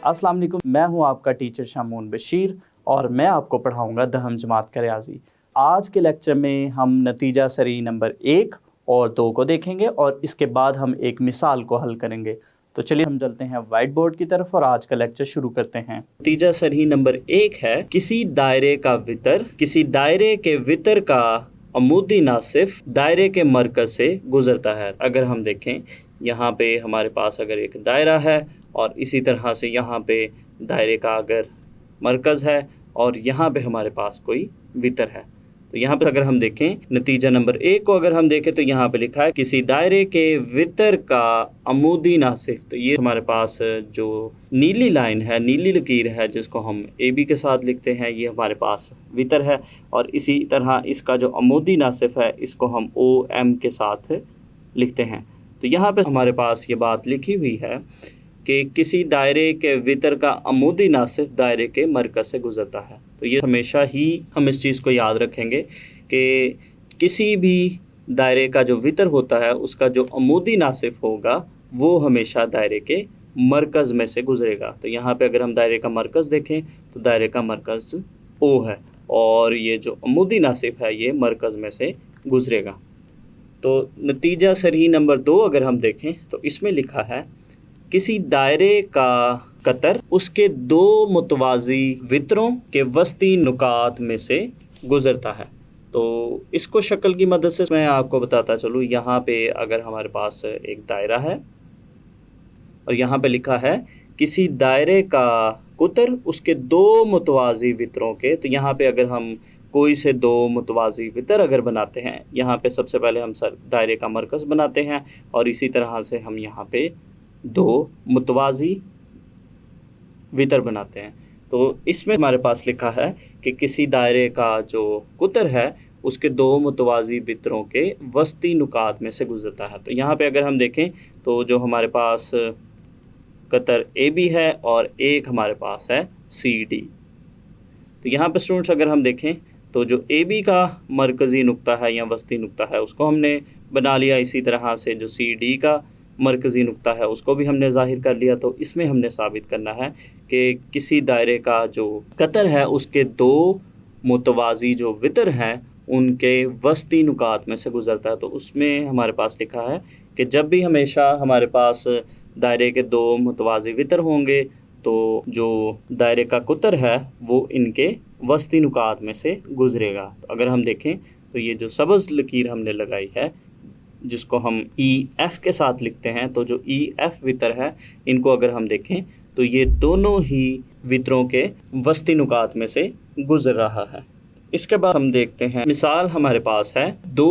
अस्सलाम वालेकुम, मैं हूं आपका टीचर शामून बशीर और मैं आपको पढ़ाऊंगा दहम जमात का रियाजी। आज के लेक्चर में हम नतीजा सरी नंबर 1 और 2 को देखेंगे और इसके बाद हम एक मिसाल को हल करेंगे। तो चलिए हम चलते हैं वाइट बोर्ड की तरफ और आज का लेक्चर शुरू करते हैं। नतीजा सरी नंबर 1 है, किसी दायरे के वितर का अमूदी नासिफ दायरे के मरकज से गुजरता है। अगर हम देखें यहाँ पे हमारे पास अगर एक दायरा है और इसी तरह से यहाँ पे दायरे का अगर मरकज़ है और यहाँ पे हमारे पास कोई वितर है, तो यहाँ पे अगर हम देखें नतीजा नंबर 1 को अगर हम देखें तो यहाँ पे लिखा है किसी दायरे के वितर का अमूदी नासिफ। तो ये हमारे पास जो नीली लाइन है, नीली लकीर है जिसको हम AB के साथ लिखते हैं, ये हमारे पास वितर है। और इसी तरह इसका जो अमूदी नासिफ है इसको हम OM के साथ लिखते हैं। तो यहाँ पे हमारे पास ये बात लिखी हुई है कि किसी दायरे के वितर का अमूदी नासिफ दायरे के मरकज़ से गुज़रता है। तो ये हमेशा ही हम इस चीज़ को याद रखेंगे कि किसी भी दायरे का जो वितर होता है उसका जो अमूदी नासिफ होगा वो हमेशा दायरे के मरकज़ में से गुज़रेगा। तो यहाँ पे अगर हम दायरे का मरकज़ देखें तो दायरे का मरकज़ O है और ये जो अमूदी नासिफ है ये मरकज़ में से गुज़रेगा। तो नतीजा सरी नंबर 2 अगर हम देखें तो इसमें लिखा है किसी दायरे का कतर उसके 2 मुतवाज़ी वितरों के वस्ती नुकात में से गुज़रता है। तो इसको शक्ल की मदद से मैं आपको बताता चलूँ। यहाँ पे अगर हमारे पास एक दायरा है और यहाँ पे लिखा है किसी दायरे का कुतर उसके 2 मुतवाज़ी वितरों के, तो यहाँ पे अगर हम कोई से 2 मुतवाज़ी वितर अगर बनाते हैं, यहाँ पे सबसे पहले हम दायरे का मरकज़ बनाते हैं और इसी तरह से हम यहाँ पे 2 मुतवाज़ी वितर बनाते हैं। तो इसमें हमारे पास लिखा है कि किसी दायरे का जो कुतर है उसके 2 मुतवाज़ी वितरों के वस्ती नुकात में से गुज़रता है। तो यहाँ पे अगर हम देखें तो जो हमारे पास कतर AB है और एक हमारे पास है CD। तो यहाँ पे स्टूडेंट्स अगर हम देखें तो जो AB का मरकज़ी नुक्ता है या वस्ती नुक्ता है उसको हमने बना लिया, इसी तरह से जो CD का मरकज़ी नुक्ता है उसको भी हमने ज़ाहिर कर लिया। तो इसमें हमने साबित करना है कि किसी दायरे का जो कतर है उसके 2 मुतवाज़ी जो वितर हैं उनके वस्ती नुकात में से गुज़रता है। तो उसमें हमारे पास लिखा है कि जब भी हमेशा हमारे पास दायरे के 2 मुतवाज़ी वितर होंगे तो जो दायरे का कुतर है वो इनके वस्ती नुकात में से गुज़रेगा। तो अगर हम देखें तो ये जो सब्ज़ लकीर हमने लगाई है जिसको हम EF के साथ लिखते हैं, तो जो EF वितर है इनको अगर हम देखें तो ये दोनों ही वितरों के वस्ती नुकात में से गुज़र रहा है। इसके बाद हम देखते हैं मिसाल हमारे पास है 2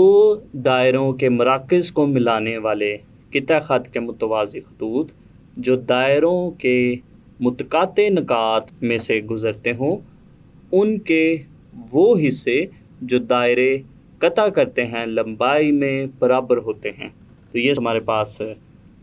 दायरों के मराकज़ को मिलाने वाले किता ख़त के मुतवाज़ी खतूत जो दायरों के मुतकाते नुकात में से गुज़रते हों, उनके वो हिस्से जो दायरे कता करते हैं लंबाई में बराबर होते हैं। तो ये हमारे पास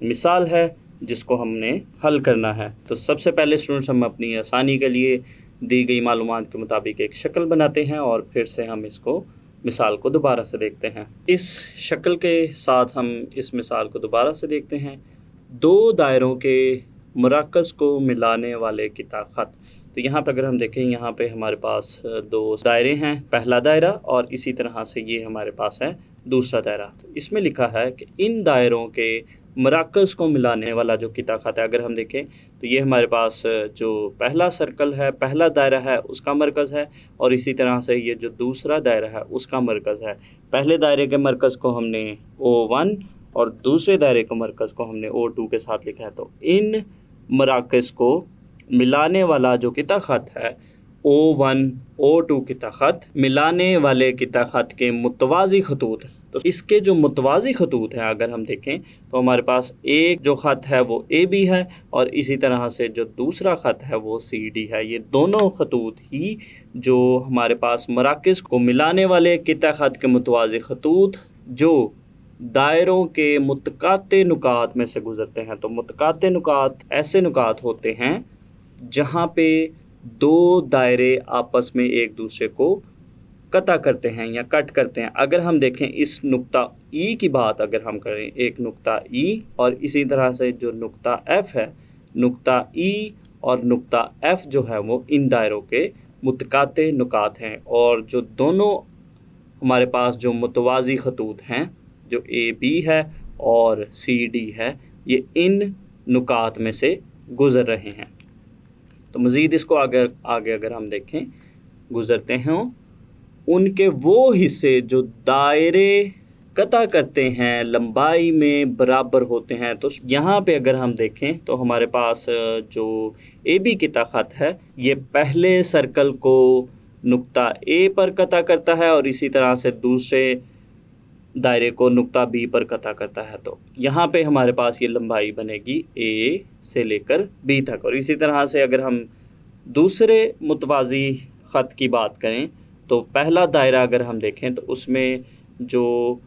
मिसाल है जिसको हमने हल करना है। तो सबसे पहले स्टूडेंट्स हम अपनी आसानी के लिए दी गई मालूमात के मुताबिक एक शक्ल बनाते हैं और फिर से हम इसको मिसाल को दोबारा से देखते हैं। इस शक्ल के साथ हम इस मिसाल को दोबारा से देखते हैं। 2 दायरों के मराकज़ को मिलाने वाले किता ख़त। तो यहाँ पर अगर हम देखें यहाँ पे हमारे पास 2 दायरे हैं, पहला दायरा और इसी तरह से ये हमारे पास है दूसरा दायरा। तो इसमें लिखा है कि इन दायरों के मराकज़ को मिलाने वाला जो किता ख़त है, अगर हम देखें तो ये हमारे पास जो पहला सर्कल है, पहला दायरा है उसका मरकज़ है और इसी तरह से ये जो दूसरा दायरा है उसका मरकज़ है। पहले दायरे के मरकज़ को हमने O1 और दूसरे दायरे के मरकज़ को हमने O2 के साथ लिखा है। तो इन मराकज़ को मिलाने वाला जो किता ख़त है O1 O2 किता ख़त मिलाने वाले किता ख़त के मुतवाज़ी खतूत। तो इसके जो मुतवाज़ी खतूत हैं अगर हम देखें तो हमारे पास एक जो ख़त है वो AB है और इसी तरह से जो दूसरा ख़त है वो CD है। ये दोनों खतूत ही जो हमारे पास मराकज़ को मिलाने वाले किता ख़त के मुतवाज़ी खतूत जो दायरों के मुतकाते नुकात में से गुज़रते हैं। तो मुतकाते नुकात ऐसे नुकात होते हैं जहाँ पे 2 दायरे आपस में एक दूसरे को कता करते हैं या कट करते हैं। अगर हम देखें इस नुक्ता ई की बात अगर हम करें, एक नुक्ता ई और इसी तरह से जो नुक्ता एफ है, नुक्ता ई और नुक्ता F जो है वो इन दायरों के मुतकाते नुकात हैं। और जो दोनों हमारे पास जो मुतवाज़ी खतूत हैं, जो AB है और CD है, ये इन नुकात में से गुज़र रहे हैं। तो मज़ीद इसको आगे अगर हम देखें, गुज़रते हैं उनके वो हिस्से जो दायरे कता करते हैं लंबाई में बराबर होते हैं। तो यहाँ पे अगर हम देखें तो हमारे पास जो AB किता ख़त है, ये पहले सर्कल को नुक्ता A पर कता करता है और इसी तरह से दूसरे दायरे को नुक्ता B पर कता करता है। तो यहाँ पे हमारे पास ये लंबाई बनेगी A से लेकर B तक। और इसी तरह से अगर हम दूसरे मुतवाज़ी ख़त की बात करें तो पहला दायरा अगर हम देखें तो उसमें जो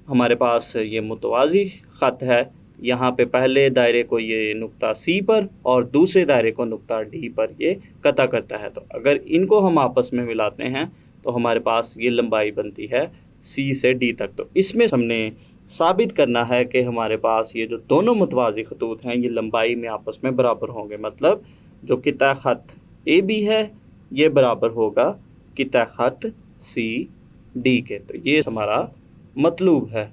हमारे पास ये मुतवाज़ी ख़त है, यहाँ पे पहले दायरे को ये नुक्ता C पर और दूसरे दायरे को नुक्ता D पर ये कता करता है। तो अगर इनको हम आपस में मिलाते हैं तो हमारे पास ये लंबाई बनती है C से D तक। तो इसमें हमने साबित करना है कि हमारे पास ये जो दोनों मुतवाज़ी खतूत हैं, ये लंबाई में आपस में बराबर होंगे। मतलब जो किता ख़त AB है ये बराबर होगा किता ख़त CD के। तो ये हमारा मतलूब है।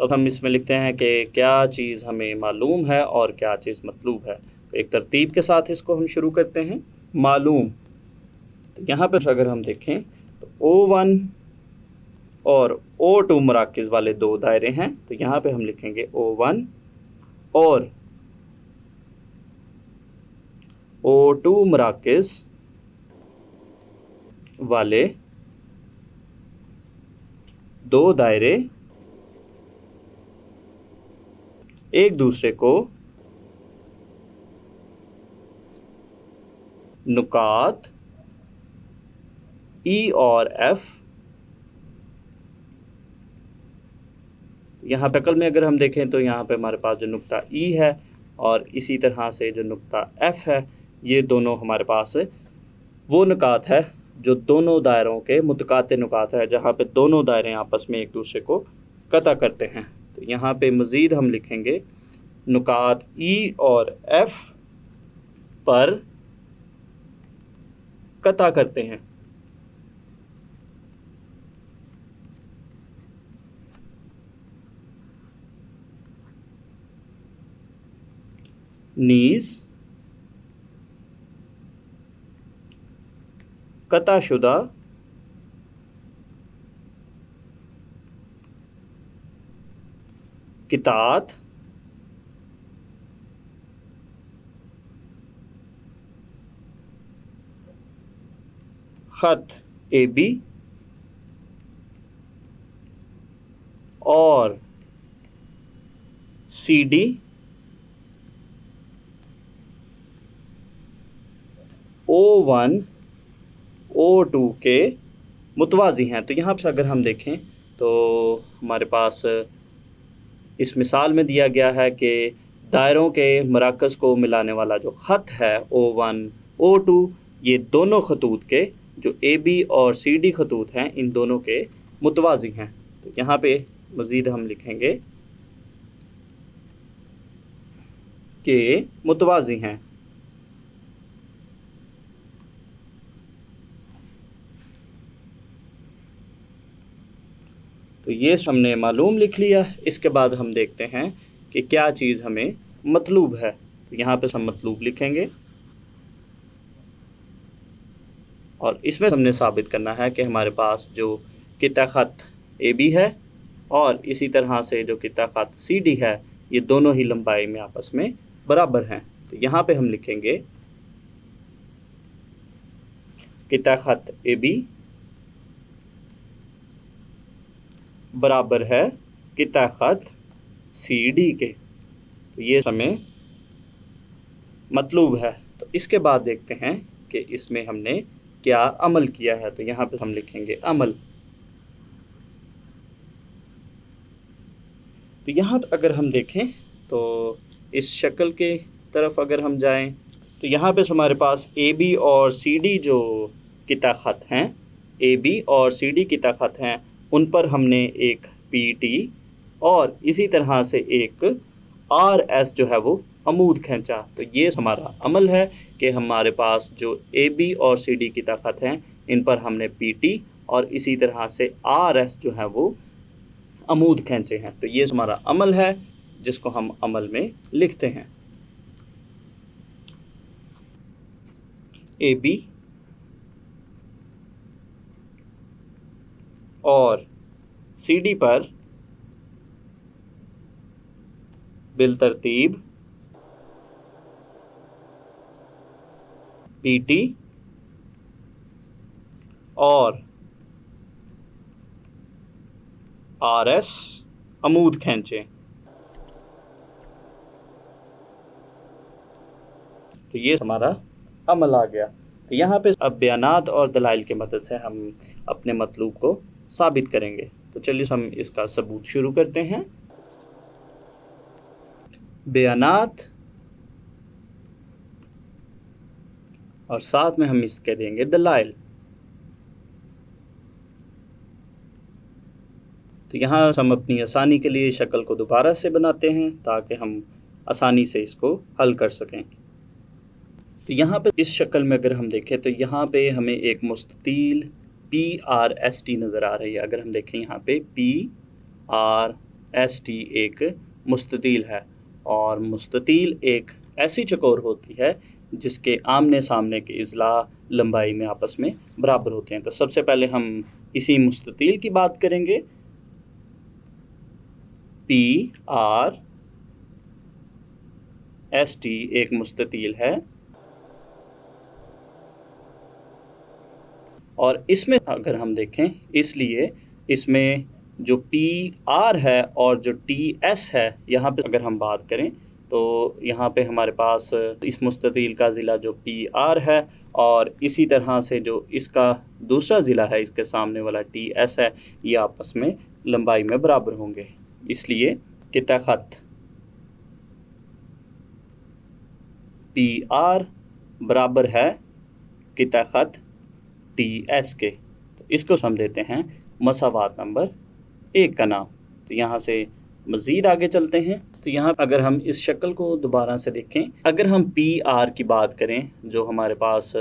अब हम इसमें लिखते हैं कि क्या चीज़ हमें मालूम है और क्या चीज़ मतलूब है। तो एक तरतीब के साथ इसको हम शुरू करते हैं। मालूम, तो यहाँ पर अगर हम देखें तो O1 और O2 मराकिज़ वाले दो दायरे हैं। तो यहाँ पे हम लिखेंगे O1 और O2 मराकिज़ वाले दो दायरे एक दूसरे को नुकात E और F, यहाँ पे अकल में अगर हम देखें तो यहाँ पे हमारे पास जो नुक्ता E है और इसी तरह से जो नुक्ता F है, ये दोनों हमारे पास वो नुकात है जो दोनों दायरों के मुतकाते नुकात है, जहाँ पे दोनों दायरे आपस में एक दूसरे को कता करते हैं। तो यहाँ पे मज़ीद हम लिखेंगे नुकात E और F पर कता करते हैं। नीज़ कताशुदा कितात ख़त AB और CD O1 O2 के मुतवाज़ी हैं। तो यहाँ पर अगर हम देखें तो हमारे पास इस मिसाल में दिया गया है कि दायरों के मराकज़ को मिलाने वाला जो ख़त है O1 O2, ये दोनों खतूत के जो AB और CD खतूत हैं, इन दोनों के मुतवाज़ी हैं। तो यहाँ पे मज़ीद हम लिखेंगे कि मुतवाज़ी हैं। तो ये हमने मालूम लिख लिया। इसके बाद हम देखते हैं कि क्या चीज़ हमें मतलूब है। तो यहाँ पे हम मतलूब लिखेंगे और इसमें हमने साबित करना है कि हमारे पास जो किता ख़त AB है और इसी तरह से जो किता ख़त CD है, ये दोनों ही लंबाई में आपस में बराबर हैं। तो यहाँ पे हम लिखेंगे किता ख़त AB बराबर है किता ख़त CD के। तो ये हमें मतलूब है। तो इसके बाद देखते हैं कि इसमें हमने क्या अमल किया है। तो यहाँ पे हम लिखेंगे अमल। तो यहाँ अगर हम देखें तो इस शक्ल के तरफ अगर हम जाएं तो यहाँ पे हमारे पास AB और CD जो किता ख़त हैं, AB और CD किता ख़त हैं, उन पर हमने एक PT और इसी तरह से एक RS जो है वो अमूद खींचा। तो ये हमारा अमल है कि हमारे पास जो AB और CD की ताकत हैं इन पर हमने PT और इसी तरह से RS जो है वो अमूद खींचे हैं। तो ये हमारा अमल है जिसको हम अमल में लिखते हैं। AB और CD पर बिलतरतीब PT और RS अमूद खींचे। तो ये हमारा अमल आ गया। तो यहाँ पे अब बयानात और दलाइल की मदद से हम अपने मतलूब को साबित करेंगे। तो चलिए हम इसका सबूत शुरू करते हैं। बयानात और साथ में हम इसके देंगे दलाइल। तो यहाँ हम अपनी आसानी के लिए शक्ल को दोबारा से बनाते हैं ताकि हम आसानी से इसको हल कर सकें। तो यहाँ पे इस शक्ल में अगर हम देखें तो यहाँ पे हमें एक मुस्ततील PRST नज़र आ रही है। अगर हम देखें यहाँ पे PRST एक मुस्ततील है और मुस्ततील एक ऐसी चकोर होती है जिसके आमने सामने के इज़ला लंबाई में आपस में बराबर होते हैं। तो सबसे पहले हम इसी मुस्ततील की बात करेंगे। PRST एक मुस्ततील है और इसमें अगर हम देखें इसलिए इसमें जो PR है और जो TS है यहाँ पे अगर हम बात करें तो यहाँ पे हमारे पास इस मुस्ततील का ज़िला जो PR है और इसी तरह से जो इसका दूसरा ज़िला है इसके सामने वाला TS है ये आपस में लंबाई में बराबर होंगे। इसलिए कि तखत PR बराबर है कि तखत TS के। तो इसको हम देते हैं मसावात नंबर 1 का नाम। तो यहाँ से मज़ीद आगे चलते हैं। तो यहाँ अगर हम इस शक्ल को दोबारा से देखें, अगर हम PR की बात करें जो हमारे पास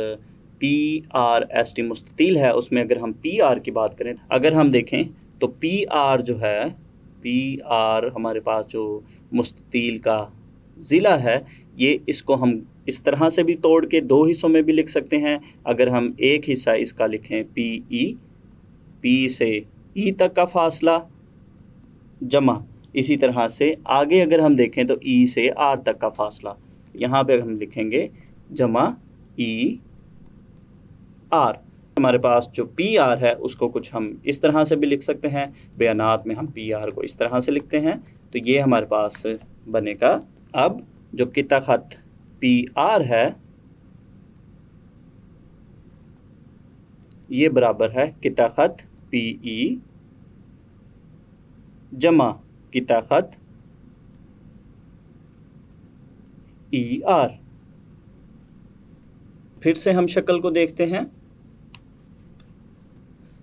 PRST मुस्ततील है उसमें अगर हम PR की बात करें, अगर हम देखें तो PR जो है PR हमारे पास जो मुस्ततील का ज़िला है ये इसको हम इस तरह से भी तोड़ के 2 हिस्सों में भी लिख सकते हैं। अगर हम एक हिस्सा इसका लिखें PE, P से E तक का फासला जमा इसी तरह से आगे अगर हम देखें तो E से R तक का फासला, यहाँ पे हम लिखेंगे जमा ER। हमारे पास जो PR है उसको कुछ हम इस तरह से भी लिख सकते हैं। बयानात में हम PR को इस तरह से लिखते हैं। तो ये हमारे पास बनेगा। अब जो किता खत PR है ये बराबर है किता खत PE जमा किता खत ER। फिर से हम शक्ल को देखते हैं।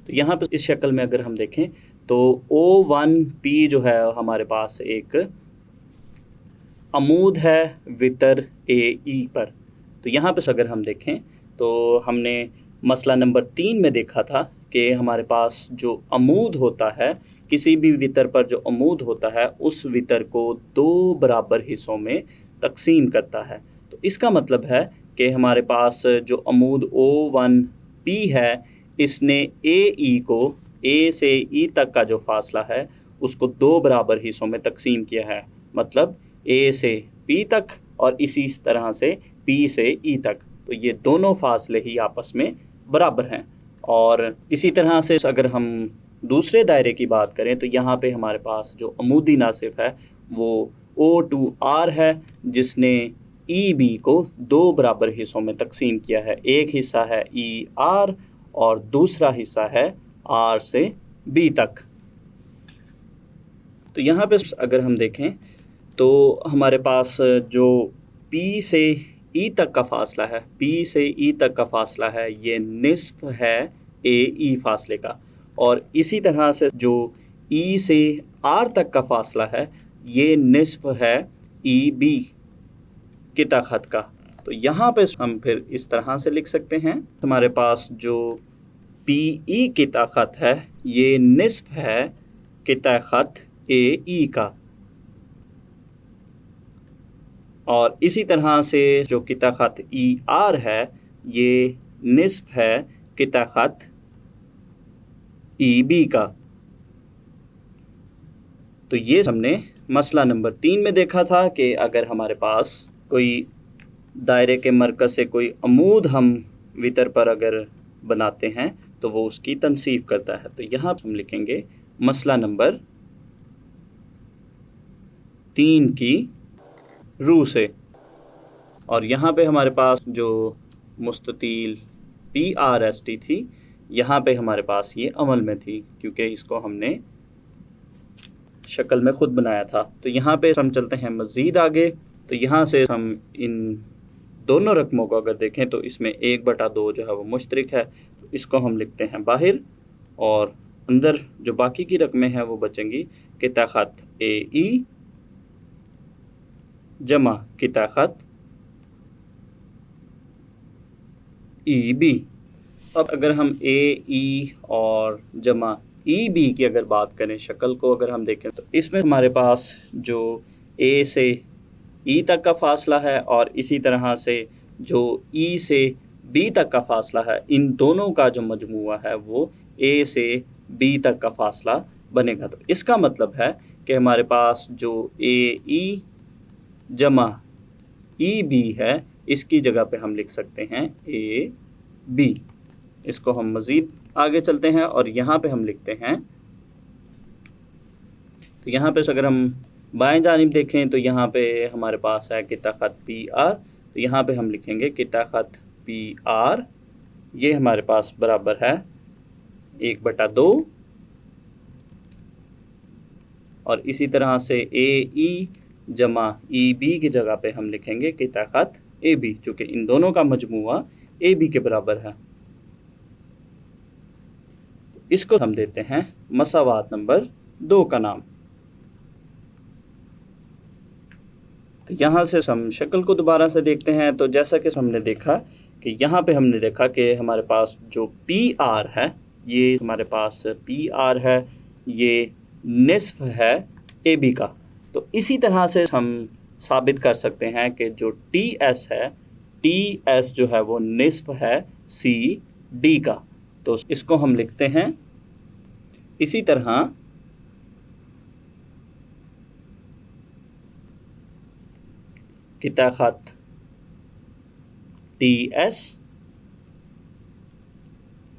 तो यहाँ पे इस शक्ल में अगर हम देखें तो O1P जो है हमारे पास एक अमूद है वितर AE पर। तो यहाँ पे अगर हम देखें तो हमने मसला नंबर 3 में देखा था कि हमारे पास जो अमूद होता है किसी भी वितर पर जो अमूद होता है उस वितर को 2 बराबर हिस्सों में तकसीम करता है। तो इसका मतलब है कि हमारे पास जो अमूद O1P है इसने AE को A से E तक का जो फासला है उसको 2 बराबर हिस्सों में तकसीम किया है। मतलब A से P तक और इसी तरह से P से E तक। तो ये दोनों फासले ही आपस में बराबर हैं। और इसी तरह से अगर हम दूसरे दायरे की बात करें तो यहाँ पे हमारे पास जो अमूदी नासिफ है वो O2R है जिसने EB को 2 बराबर हिस्सों में तकसीम किया है। एक हिस्सा है ER और दूसरा हिस्सा है R से B तक। तो यहाँ पे अगर हम देखें तो हमारे पास जो P से E तक का फासला है, P से E तक का फासला है ये निस्फ है AE फासले का। और इसी तरह से जो E से R तक का फासला है ये निस्फ है EB किता खत का। तो यहाँ पे हम फिर इस तरह से लिख सकते हैं, हमारे पास जो PE किता खत है ये निस्फ है किता खत AE का, और इसी तरह से जो किता खत ER है ये निस्फ है किता खत EB का। तो ये हमने मसला नंबर 3 में देखा था कि अगर हमारे पास कोई दायरे के मरकज़ से कोई अमूद हम वितर पर अगर बनाते हैं तो वो उसकी तनसीब करता है। तो यहाँ हम लिखेंगे मसला नंबर 3 की रू से, और यहाँ पे हमारे पास जो मुस्ततील PRST थी यहाँ पे हमारे पास ये अमल में थी क्योंकि इसको हमने शक्ल में ख़ुद बनाया था। तो यहाँ पे हम चलते हैं मज़ीद आगे। तो यहाँ से हम इन दोनों रकमों को अगर देखें तो इसमें 1/2 जो है वो मुश्तरिक है, तो इसको हम लिखते हैं बाहर, और अंदर जो बाकी की रकमें हैं वो बचेंगी किता खत AE जमा किता खत EB। अब अगर हम AE और जमा EB की अगर बात करें, शक्ल को अगर हम देखें तो इसमें हमारे पास जो A से E तक का फासला है और इसी तरह से जो E से B तक का फासला है, इन दोनों का जो मजमूआ है वो A से B तक का फासला बनेगा। तो इसका मतलब है कि हमारे पास जो AE जमा EB है इसकी जगह पे हम लिख सकते हैं AB। इसको हम मज़ीद आगे चलते हैं और यहाँ पे हम लिखते हैं, तो यहाँ पे अगर हम बाएं जानिब देखें तो यहाँ पे हमारे पास है किता खत PR। तो यहाँ पे हम लिखेंगे किता खत PR, ये हमारे पास बराबर है 1/2, और इसी तरह से AE जमा EB की जगह पे हम लिखेंगे किता खत AB, चूँकि इन दोनों का मजमूआ AB के बराबर है। इसको हम देते हैं मसावात नंबर 2 का नाम। तो यहाँ से हम शक्ल को दोबारा से देखते हैं। तो जैसा कि हमने देखा कि यहाँ पे हमने देखा कि हमारे पास जो PR है, ये हमारे पास PR है, ये निस्फ है AB का। तो इसी तरह से हम साबित कर सकते हैं कि जो TS है, TS जो है वो निस्फ है CD का। तो इसको हम लिखते हैं इसी तरह किता खत TS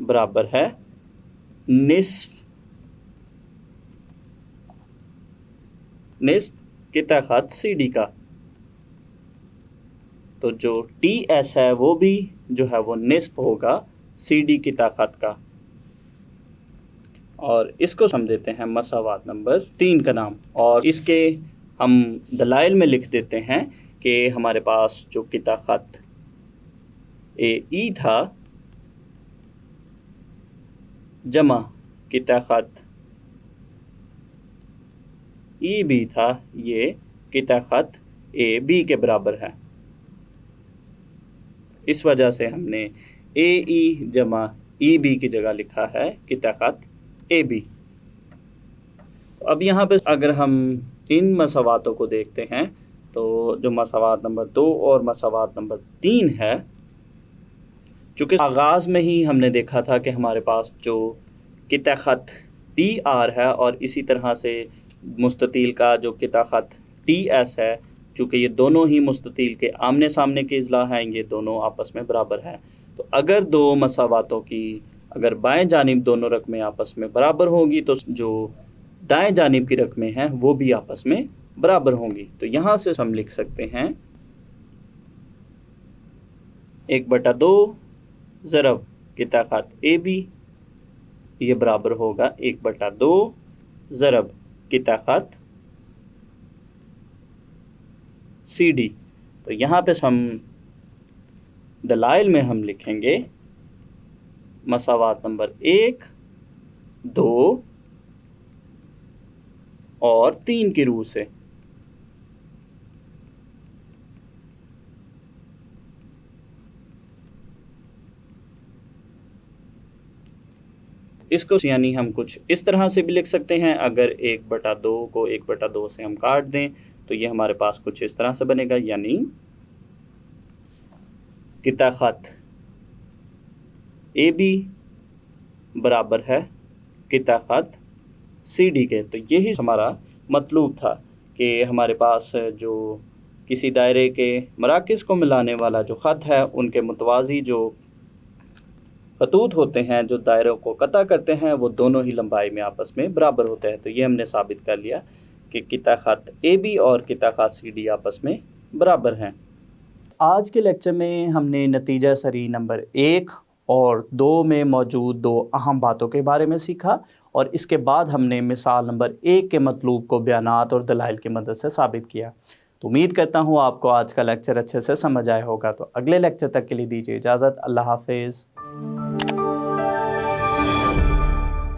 बराबर है निस्फ किता खत CD का। तो जो TS है वो भी जो है वो निस्फ होगा CD किता खत का, और इसको हम देते हैं मसावात नंबर 3 का नाम। और इसके हम दलाइल में लिख देते हैं कि हमारे पास जो किता खत AE था जमा किता खत EB था, ये किता खत AB के बराबर है। इस वजह से हमने AE जमा EB की जगह लिखा है किता खत AB। तो अब यहाँ पे अगर हम इन मसावातों को देखते हैं तो जो मसावात नंबर 2 और मसावात नंबर 3 है, चूँकि आगाज़ में ही हमने देखा था कि हमारे पास जो किता खत PR है और इसी तरह से मुस्ततील का जो किता खत TS है, चूँकि ये दोनों ही मुस्ततील के आमने सामने के अज़ला हैं, ये दोनों आपस में बराबर हैं। तो अगर दो मसावातों की अगर बाएं जानिब दोनों रकमें आपस में बराबर होंगी तो जो दाएं जानिब की रकमें हैं वो भी आपस में बराबर होंगी। तो यहाँ से हम लिख सकते हैं 1/2 ज़रब किता खत AB, ये बराबर होगा 1/2 ज़रब किता खत CD। तो यहाँ पे हम दलाइल में हम लिखेंगे मसावात नंबर 1, 2 और 3 की रूह से। इसको यानी हम कुछ इस तरह से भी लिख सकते हैं। अगर 1/2 को 1/2 से हम काट दें तो ये हमारे पास कुछ इस तरह से बनेगा, यानी किता खत AB बराबर है किता खत CD के। तो यही हमारा मतलूब था कि हमारे पास जो किसी दायरे के मराकिज़ को मिलाने वाला जो ख़त है, उनके मुतवाज़ी जो खतूत होते हैं जो दायरों को कता करते हैं, वो दोनों ही लंबाई में आपस में बराबर होते हैं। तो ये हमने साबित कर लिया कि किता खत AB और किता खत CD आपस में बराबर हैं। आज के लेक्चर में हमने नतीजा सरी नंबर 1 और 2 में मौजूद 2 अहम बातों के बारे में सीखा, और इसके बाद हमने मिसाल नंबर 1 के मतलूब को बयानात और दलाइल की मदद से साबित किया। तो उम्मीद करता हूँ आपको आज का लेक्चर अच्छे से समझ आया होगा। तो अगले लेक्चर तक के लिए दीजिए इजाज़त। अल्लाह हाफ़िज़।